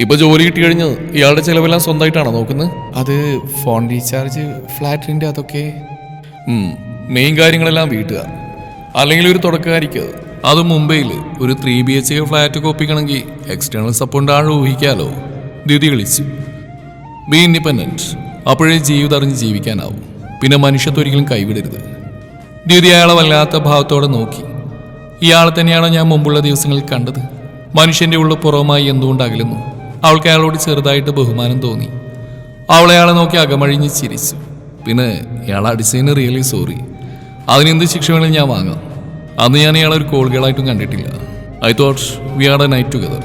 ഇപ്പൊ ജോലി കിട്ടി കഴിഞ്ഞ് ഇയാളുടെ ചെലവെല്ലാം സ്വന്തമായിട്ടാണോ നോക്കുന്നത്? അത് ഫോൺ റീചാർജ്, ഫ്ലാറ്റിന്റെ അതൊക്കെ. മെയിൻ കാര്യങ്ങളെല്ലാം വീട്ടുകാർ. അല്ലെങ്കിൽ ഒരു തുടക്കക്കാരിക്ക്, അത് മുംബൈയിൽ ഒരു 3 BHK ഫ്ലാറ്റ് കോപ്പിക്കണമെങ്കിൽ എക്സ്റ്റേണൽ സപ്പോർട്ട് ആൾ ഊഹിക്കാലോ. ദ്യുതി കളിച്ചു. B independent. അപ്പോഴേ ജീവിതം അറിഞ്ഞ് ജീവിക്കാനാവും. പിന്നെ മനുഷ്യത്വം ഒരിക്കലും കൈവിടരുത്. ദ്യുതി അയാളെ വല്ലാത്ത ഭാവത്തോടെ നോക്കി. ഇയാളെ തന്നെയാണോ ഞാൻ മുമ്പുള്ള ദിവസങ്ങളിൽ കണ്ടത്? മനുഷ്യന്റെ ഉള്ളിൽ പുറവുമായി എന്തുകൊണ്ട് അകലുന്നു? അവൾക്ക് അയാളോട് ചെറുതായിട്ട് ബഹുമാനം തോന്നി. അവളയാളെ നോക്കി അകമഴിഞ്ഞ് ചിരിച്ചു. പിന്നെ ഇയാൾ അടിച്ചതിന് റിയലി സോറി. അതിനെന്ത് ശിക്ഷ വേണമെങ്കിലും ഞാൻ വാങ്ങാം. അന്ന് ഞാൻ ഇയാളെ ഒരു കോൾ ഗേളായിട്ടും കണ്ടിട്ടില്ല. I thought we are a night together.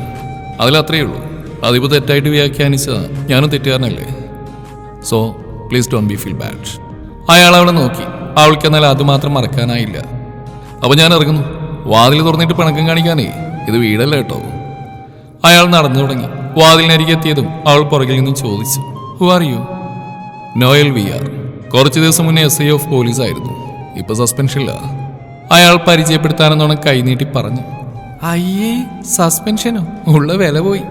അതിലത്രയേ ഉള്ളൂ. അതിപ്പോൾ തെറ്റായിട്ട് വ്യാഖ്യാനിച്ചാൽ ഞാനും തെറ്റുകാരനല്ലേ. So please don't be feel bad. അയാൾ അവളെ നോക്കി. അവൾക്കെന്നാൽ അതുമാത്രം മറക്കാനായില്ല. അപ്പോൾ ഞാൻ ഇറങ്ങുന്നു. വാതിൽ തുറന്നിട്ട് പിണക്കം കാണിക്കാനേ, ഇത് വീടല്ല കേട്ടോ. അയാൾ നടന്നു തുടങ്ങി. വാതിലിനരികെ എത്തിയതും അവൾ പുറകിൽ നിന്നും ചോദിച്ചു, who are you? Noel V R. കുറച്ച് ദിവസം മുന്നേ SI ഓഫ് പോലീസ് ആയിരുന്നു. ഇപ്പൊ സസ്പെൻഷനില്ല. അയാൾ പരിചയപ്പെടുത്താനെന്നോണം കൈനീട്ടി പറഞ്ഞു. അയ്യേ, സസ്പെൻഷനോ? ഉള്ള വില പോയി.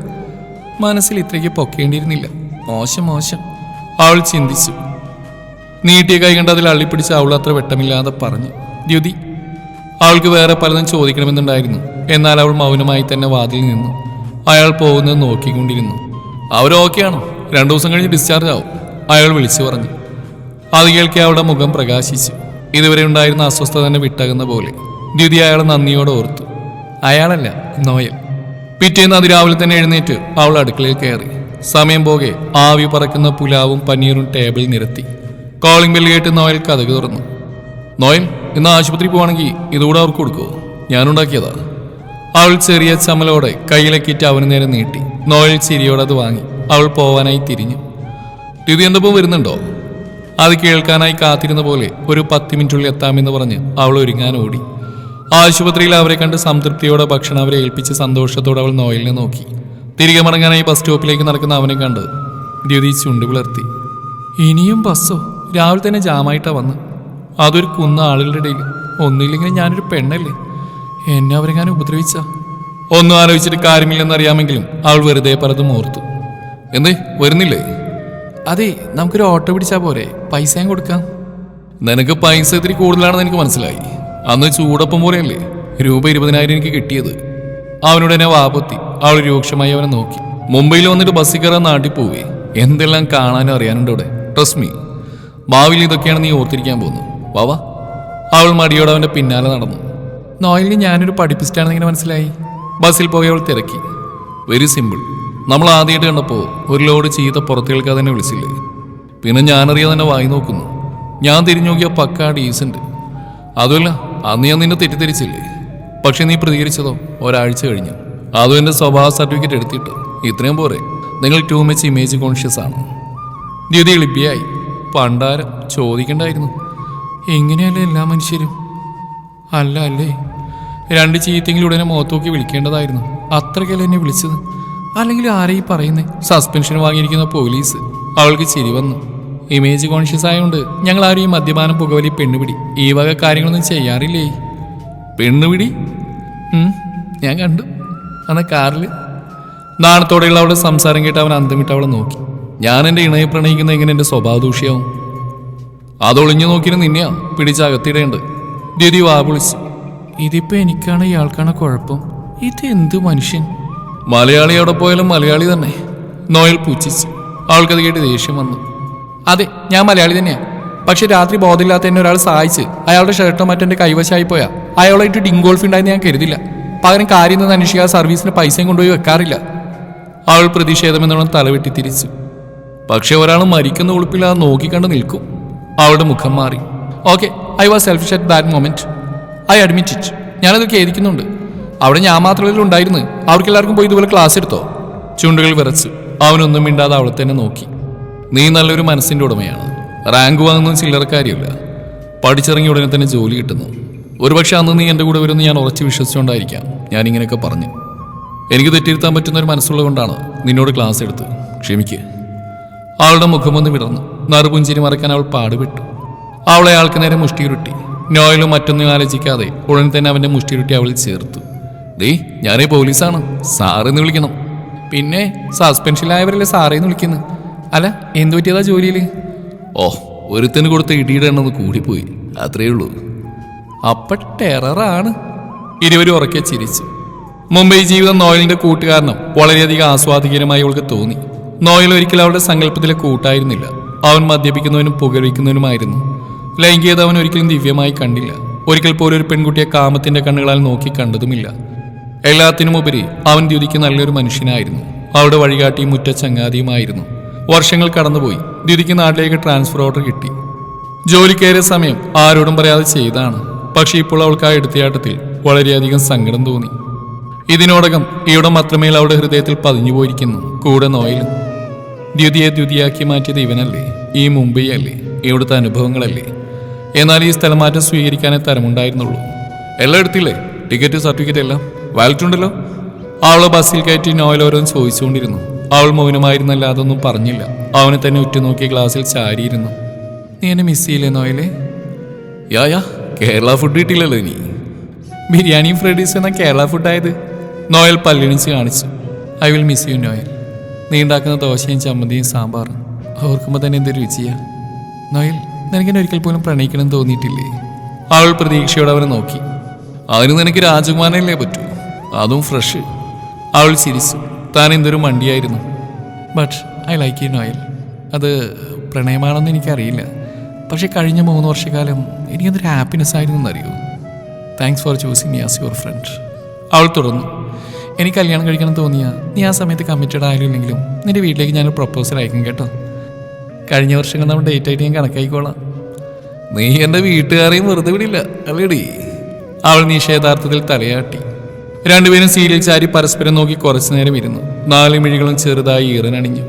മനസ്സിൽ ഇത്രയ്ക്ക് പൊക്കേണ്ടിയിരുന്നില്ല. മോശം മോശം, അവൾ ചിന്തിച്ചു. നീട്ടിയ കൈ കണ്ട് അതിൽ അള്ളിപ്പിടിച്ച് അവൾ അത്ര വെട്ടമില്ലാതെ പറഞ്ഞു. ദ്യുതി. അവൾക്ക് വേറെ പലതും ചോദിക്കണമെന്നുണ്ടായിരുന്നു. എന്നാൽ അവൾ മൗനമായി തന്നെ വാതിൽ നിന്നു. അയാൾ പോകുന്നത് നോക്കിക്കൊണ്ടിരുന്നു. അവരോക്കെയാണോ? 2 ദിവസം കഴിഞ്ഞ് ഡിസ്ചാർജ് ആവും, അയാൾ വിളിച്ചു പറഞ്ഞു. അത് കേൾക്കെ അവളുടെ മുഖം പ്രകാശിച്ചു. ഇതുവരെ ഉണ്ടായിരുന്ന അസ്വസ്ഥത തന്നെ വിട്ടകുന്ന പോലെ. ദ്യുതി അയാളെ നന്ദിയോടെ ഓർത്തു. അയാളല്ല, നോയൽ. പിറ്റേന്ന് അതിരാവിലെ തന്നെ എഴുന്നേറ്റ് അവൾ അടുക്കളയിൽ കയറി. സമയം പോകെ ആവി പറക്കുന്ന പുലാവും പനീറും ടേബിളിൽ നിരത്തി. കോളിംഗ് ബെല്ല് കേട്ട് നോയൽ കതക് തുറന്നു. നോയൽ, ഇന്ന് ആശുപത്രി പോവാണെങ്കിൽ ഇതുകൂടെ അവർക്ക് കൊടുക്കുമോ? ഞാനുണ്ടാക്കിയതാ. അവൾ ചെറിയ ചമ്മലോടെ കയ്യിലെ കിറ്റ് അവന് നേരെ നീട്ടി. നോയൽ ചിരിയോടെ അത് വാങ്ങി. അവൾ പോവാനായി തിരിഞ്ഞു. ഇത് എന്തപ്പോൾ വരുന്നുണ്ടോ? അത് കേൾക്കാനായി കാത്തിരുന്ന പോലെ ഒരു 10 മിനിറ്റുള്ളിൽ എത്താമെന്ന് പറഞ്ഞ് അവൾ ഒരുങ്ങാൻ ഓടി. ആശുപത്രിയിൽ അവരെ കണ്ട് സംതൃപ്തിയോടെ ഭക്ഷണം അവരെ ഏൽപ്പിച്ച് സന്തോഷത്തോടെ അവൾ നോയലിനെ നോക്കി. തിരികെ മടങ്ങാനായി ബസ് സ്റ്റോപ്പിലേക്ക് നടക്കുന്ന അവനെ കണ്ട് ദ്യുതി ചുണ്ടു പിളർത്തി. ഇനിയും ബസ്സോ? രാവിലെ തന്നെ ജാമായിട്ടാ വന്ന്. അതൊരു കുന്ന ആളുകളുടെ ഇടയിൽ. ഒന്നുമില്ലെങ്കിൽ ഞാനൊരു പെണ്ണല്ലേ, എന്നെ അവരെങ്ങാനും ഉപദ്രവിച്ച. ഒന്നും ആലോചിച്ചിട്ട് കാര്യമില്ലെന്നറിയാമെങ്കിലും അവൾ വെറുതെ പലതും ഓർത്തു. എന്തേ വരുന്നില്ലേ? അതെ, നമുക്കൊരു ഓട്ടോ പിടിച്ചാൽ പോരെ, പൈസയും കൊടുക്കാം. നിനക്ക് പൈസ ഇത്തിരി കൂടുതലാണെന്ന് എനിക്ക് മനസ്സിലായി. അന്ന് ചൂടൊപ്പം പോലെയല്ലേ രൂപ 20,000 എനിക്ക് കിട്ടിയത്. അവനോട് എന്നെ വാപത്തി. അവൾ രൂക്ഷമായി അവനെ നോക്കി. മുംബൈയിൽ വന്നിട്ട് ബസ്സിൽ കയറാൻ നാട്ടിൽ പോവേ. എന്തെല്ലാം കാണാനും അറിയാനുണ്ട് ഇവിടെ. Trust me. ഭാവിയിൽ ഇതൊക്കെയാണ് നീ ഓർത്തിരിക്കാൻ പോകുന്നു. വാവാ. അവൾ മടിയോടെ അവൻ്റെ പിന്നാലെ നടന്നു. നോയലിന് ഞാനൊരു പഠിപ്പിസ്റ്റാണെന്ന് ഇങ്ങനെ മനസ്സിലായി. ബസ്സിൽ പോയി അവൾ തിരക്കി. Very simple. നമ്മൾ ആദ്യമായിട്ട് കണ്ടപ്പോൾ ഒരു ലോഡ് ചീത്ത പുറത്ത് കേൾക്കാതെ തന്നെ വിളിച്ചില്ലേ? പിന്നെ ഞാനറിയാതെ തന്നെ വായി നോക്കുന്നു. ഞാൻ തിരിഞ്ഞു നോക്കിയാൽ പക്കാ ഡീസന്റ്. അതുമല്ല, അന്ന് ഞാൻ നിന്നെ തെറ്റിദ്ധരിച്ചില്ലേ? പക്ഷെ നീ പ്രതികരിച്ചതോ 1 ആഴ്ച കഴിഞ്ഞു. അതും എൻ്റെ സ്വഭാവ സർട്ടിഫിക്കറ്റ് എടുത്തിട്ട്. ഇത്രയും പോരെ? നിങ്ങൾ ടു മച്ച് ഇമേജ് കോൺഷ്യസ് ആണ്. ദ്യുതി എളിപ്പിയായി. പണ്ടാരം ചോദിക്കണ്ടായിരുന്നു. എങ്ങനെയല്ലേ എല്ലാ മനുഷ്യരും? അല്ല അല്ലേ, 2 ചീത്തെങ്കിലും ഉടനെ മുഖത്തോക്കി വിളിക്കേണ്ടതായിരുന്നു. അത്രയ്ക്കല്ല എന്നെ വിളിച്ചത്. അല്ലെങ്കിൽ ആരെയും പറയുന്നേ? സസ്പെൻഷൻ വാങ്ങിയിരിക്കുന്ന പോലീസ്. അവൾക്ക് ചിരി വന്നു. ഇമേജ് കോൺഷ്യസ് ആയതുകൊണ്ട് ഞങ്ങൾ ആരും ഈ മദ്യപാനം, പുകവലി, പെണ്ണുപിടി ഈ വക കാര്യങ്ങളൊന്നും ചെയ്യാറില്ലേ. പെണ്ണുപിടി? ഞാൻ കണ്ടു അന്ന് കാറിൽ. നാണത്തോടെയുള്ള അവളുടെ സംസാരം കേട്ട് അവൻ അന്തം വിട്ട് അവളെ നോക്കി. ഞാൻ എൻ്റെ ഇണയെ പ്രണയിക്കുന്ന എങ്ങനെ എൻ്റെ സ്വഭാവ ദൂഷ്യാവും? അതൊളിഞ്ഞു നോക്കിന് നിന്നെയാ പിടിച്ചകത്തിടേണ്ട. ദ്യുതി വാവിളിച്ചു. ഇതിപ്പോ എനിക്കാണ് ഇയാൾക്കാണ് കുഴപ്പം. ഇത് എന്ത് മനുഷ്യൻ? മലയാളി എവിടെ പോയാലും മലയാളി തന്നെ. നോയൽ പുച്ഛിച്ചു. അവൾക്കത് കേട്ട് ദേഷ്യം വന്നു. അതെ, ഞാൻ മലയാളി തന്നെയാ. പക്ഷെ രാത്രി ബോധമില്ലാത്ത എന്നെ ഒരാൾ സഹായിച്ച് അയാളുടെ ഷർട്ടോ മറ്റെന്റെ കൈവശമായി പോയാ അയാളായിട്ട് ഡിങ്കോൾഫ് ഉണ്ടായെന്ന് ഞാൻ കരുതില്ല. പകരം കാര്യം നിന്ന് അന്വേഷിക്കാതെ സർവീസിന് പൈസയും കൊണ്ടുപോയി വെക്കാറില്ല. അവൾ പ്രതിഷേധമെന്നോണം തലവെട്ടി തിരിച്ചു. പക്ഷെ ഒരാൾ മരിക്കുന്ന ഉളുപ്പില്ലാതെ നോക്കിക്കണ്ട് നിൽക്കും. അവളുടെ മുഖം മാറി. Okay, I was selfish at that moment. I admit it. ഞാനത് ഖേദിക്കുന്നുണ്ട്. അവിടെ ഞാൻ മാത്രമല്ല ഉണ്ടായിരുന്നു. അവർക്കെല്ലാവർക്കും പോയി ഇതുപോലെ ക്ലാസ് എടുത്തോ? ചുണ്ടുകൾ വിറച്ചു. അവനൊന്നും മിണ്ടാതെ അവളെ തന്നെ നോക്കി. നീ നല്ലൊരു മനസ്സിന്റെ ഉടമയാണ്. റാങ്ക് വാങ്ങുന്നതും ചില്ലറക്കാരിയല്ല. പഠിച്ചിറങ്ങി ഉടനെ തന്നെ ജോലി കിട്ടുന്നു. ഒരുപക്ഷെ അന്ന് നീ എൻ്റെ കൂടെ വരുമെന്ന് ഞാൻ ഉറച്ചു വിശ്വസിച്ചുകൊണ്ടായിരിക്കാം ഞാൻ ഇങ്ങനെയൊക്കെ പറഞ്ഞു. എനിക്ക് തെറ്റിരുത്താൻ പറ്റുന്ന ഒരു മനസ്സുള്ളതുകൊണ്ടാണ് നിന്നോട് ക്ലാസ് എടുത്ത്. ക്ഷമിക്ക്. അവളുടെ മുഖമൊന്ന് വിടർന്നു. നറുപുഞ്ചിരി മറക്കാൻ അവൾ പാടുപെട്ടു. അവളെ ആൾക്ക് നേരെ മുഷ്ടിയുരുട്ടി. നോയലും മറ്റൊന്നും ആലോചിക്കാതെ ഉടൻ തന്നെ അവൻ്റെ മുഷ്ടിയുരുട്ടി അവളിൽ ചേർത്തു. ദേ, ഞാനേ പോലീസാണ്, സാറെന്ന് വിളിക്കണം. പിന്നെ സസ്പെൻഷനിലായവരല്ലേ സാറേന്ന് വിളിക്കുന്നത്. അല്ല, എന്തു പറ്റിയതാ ജോലിയിൽ? ഓ, ഒരുത്തിന് കൊടുത്ത ഇടിയുടെ എണ്ണം കൂടിപ്പോയി, അത്രേ ഉള്ളൂ. അപ്പ ടെററാണ്. ഇരുവരും ഉറക്കെ ചിരിച്ചു. മുംബൈ ജീവിതം നോയലിന്റെ കൂട്ടുകാരനും വളരെയധികം ആസ്വാദികരമായി അവൾക്ക് തോന്നി. നോയൽ ഒരിക്കലും അവളുടെ സങ്കല്പത്തിലെ കൂട്ടായിരുന്നില്ല. അവൻ മദ്യപിക്കുന്നവനും പുകവലിക്കുന്നവനുമായിരുന്നു. ലൈംഗികത അവൻ ഒരിക്കലും ദിവ്യമായി കണ്ടില്ല. ഒരിക്കൽ പോലും ഒരു പെൺകുട്ടിയെ കാമത്തിന്റെ കണ്ണുകളാൽ നോക്കി കണ്ടതുമില്ല. എല്ലാത്തിനുമുപരി അവൻ ദ്യുതിക്ക് നല്ലൊരു മനുഷ്യനായിരുന്നു. അവളുടെ വഴികാട്ടിയും മുറ്റ ചങ്ങാതിയുമായിരുന്നു. വർഷങ്ങൾ കടന്നുപോയി. ദ്യുതിക്ക് നാട്ടിലേക്ക് ട്രാൻസ്ഫർ ഓർഡർ കിട്ടി. ജോലി കയറിയ സമയം ആരോടും പറയാതെ ചെയ്താണ്. പക്ഷെ ഇപ്പോൾ അവൾക്ക് ആ എടുത്തിയാട്ടത്തിൽ വളരെയധികം സങ്കടം തോന്നി. ഇതിനോടകം ഇവിടം അത്രമേൽ അവളുടെ ഹൃദയത്തിൽ പതിഞ്ഞുപോയിരിക്കുന്നു. കൂടെ നോയലും. ദ്യുതിയെ ദ്യുതിയാക്കി മാറ്റിയത് ഇവനല്ലേ? ഈ മുംബൈ അല്ലേ? ഇവിടുത്തെ അനുഭവങ്ങളല്ലേ? എന്നാൽ ഈ സ്ഥലമാറ്റം സ്വീകരിക്കാനേ തരമുണ്ടായിരുന്നുള്ളൂ. എല്ലാം എടുത്തില്ലേ? ടിക്കറ്റ്, സർട്ടിഫിക്കറ്റ് എല്ലാം വാലറ്റ് ഉണ്ടല്ലോ. അവളെ ബസ്സിൽ കയറ്റി നോയൽ ഓരോന്ന് ചോദിച്ചുകൊണ്ടിരുന്നു. അവൾ മൗനമായിരുന്നല്ല, അതൊന്നും പറഞ്ഞില്ല. അവനെ തന്നെ ഉറ്റുനോക്കി ഗ്ലാസ്സിൽ ചാരിയിരുന്നു. നീ എന്നെ മിസ് ചെയ്യില്ലേ നോയലേ? യാ, കേരള ഫുഡ് കിട്ടില്ലല്ലോ നീ. ബിരിയാണിയും ഫ്രൈഡ് റൈസും എന്നാ കേരള ഫുഡായത്. നോയൽ പല്ലിണിച്ച് കാണിച്ചു. I will miss you Noel. നീ ഉണ്ടാക്കുന്ന ദോശയും ചമ്മന്തിയും സാമ്പാറും ഓർക്കുമ്പോൾ തന്നെ എന്തൊരു രുചിയാ. നോയൽ, നിനക്കെന്നെ ഒരിക്കൽ പോലും പ്രണയിക്കണം തോന്നിയിട്ടില്ലേ? അവൾ പ്രതീക്ഷയോടെ അവനെ നോക്കി. അതിന് നിനക്ക് രാജകുമാരനല്ലേ പറ്റൂ, അതും ഫ്രഷ്. അവൾ ചിരിച്ചു. താൻ എന്തൊരു മണ്ടിയായിരുന്നു. But I like you Noel. അത് പ്രണയമാണെന്ന് എനിക്കറിയില്ല. പക്ഷെ കഴിഞ്ഞ 3 വർഷക്കാലം എനിക്കതൊരു ഹാപ്പിനെസ് ആയിരുന്നു എന്നറിയൂ. Thanks for choosing me as your friend. അവൾ തുടർന്നു. എനിക്ക് കല്യാണം കഴിക്കണം തോന്നിയാ നീ ആ സമയത്ത് കമ്മിറ്റഡ് ആയാലും ഇല്ലെങ്കിലും നിന്റെ വീട്ടിലേക്ക് ഞാനൊരു പ്രപ്പോസൽ അയക്കും കേട്ടോ. കഴിഞ്ഞ വർഷങ്ങൾ നമ്മൾ ഡേറ്റ് ആയിട്ട് ഞാൻ കണക്കായിക്കോളാം. നീ എൻ്റെ വീട്ടുകാരെയും വെറുതെ വിടില്ല അല്ലേടി? അവൾ നിഷേധാർത്ഥത്തിൽ തലയാട്ടി. രണ്ടുപേരും സീരിയൽ ചാരി പരസ്പരം നോക്കി കുറച്ചു നേരം ഇരുന്നു. 4 മിഴികളും ചെറുതായി ഈറനണിഞ്ഞു.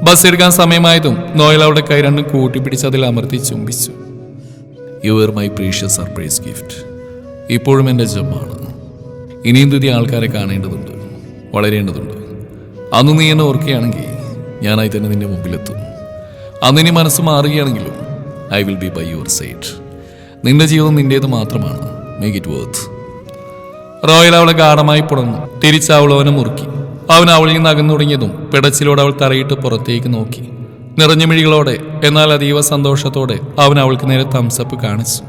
ബസ് എടുക്കാൻ സമയമായതും നോയൽ അവളുടെ കൈ രണ്ടും കൂട്ടിപ്പിടിച്ച് അതിൽ അമർത്തി ചുംബിച്ചു. You are my precious surprise gift. ഇപ്പോഴും എൻ്റെ ജമ്മാണ്. ഇനിയും ദ്യുതി ആൾക്കാരെ കാണേണ്ടതുണ്ട്, വളരേണ്ടതുണ്ട്. അന്ന് നീ എന്നെ ഓർക്കുകയാണെങ്കിൽ ഞാനായി തന്നെ നിന്റെ മുമ്പിലെത്തും. അന്ന് ഇനി മനസ്സ് മാറുകയാണെങ്കിലും I will be by your side. നിന്റെ ജീവിതം നിന്റേത് മാത്രമാണ്. Make it worth. റോയൽ അവളെ ഗാഠമായി പുണർന്നു. തിരിച്ച് അവൾ അവനെ മുറുക്കി. അവൻ അവളിൽ നിന്ന് അകന്നു തുടങ്ങിയതും പിടച്ചിലോടെ അവൾ തറയിട്ട് പുറത്തേക്ക് നോക്കി. നിറഞ്ഞ മിഴികളോടെ എന്നാൽ അതീവ സന്തോഷത്തോടെ അവൻ അവൾക്ക് നേരെ തംസപ്പ് കാണിച്ചു.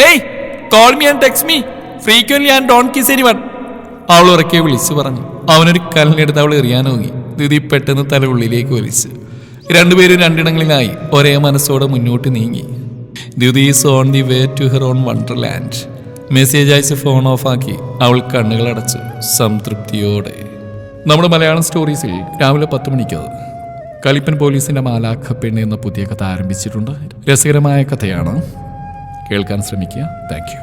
ഏയ്, call me and text me frequently and don't kiss anyone. അവൾ ഉറക്കെ വിളിച്ചു പറഞ്ഞു. അവനൊരു കല്ലിനെടുത്ത് അവൾ എറിയാനോങ്ങി. ദിതി പെട്ടെന്ന് തല ഉള്ളിലേക്ക് വലിച്ചു. രണ്ടുപേരും രണ്ടിടങ്ങളിലായി ഒരേ മനസ്സോടെ മുന്നോട്ട് നീങ്ങി. Dyuthi is on the way to her own wonderland. Message അയച്ച് ഫോൺ ഓഫാക്കി അവൾ കണ്ണുകൾ അടച്ചു സംതൃപ്തിയോടെ. നമ്മുടെ മലയാളം സ്റ്റോറീസിൽ രാവിലെ 10 മണിക്ക് കലിപ്പൻ പോലീസിന്റെ മാലാഖ പെണ്ണ് എന്ന പുതിയ കഥ ആരംഭിച്ചിട്ടുണ്ട്. രസകരമായ കഥയാണ്, കേൾക്കാൻ ശ്രമിക്കുക. Thank you.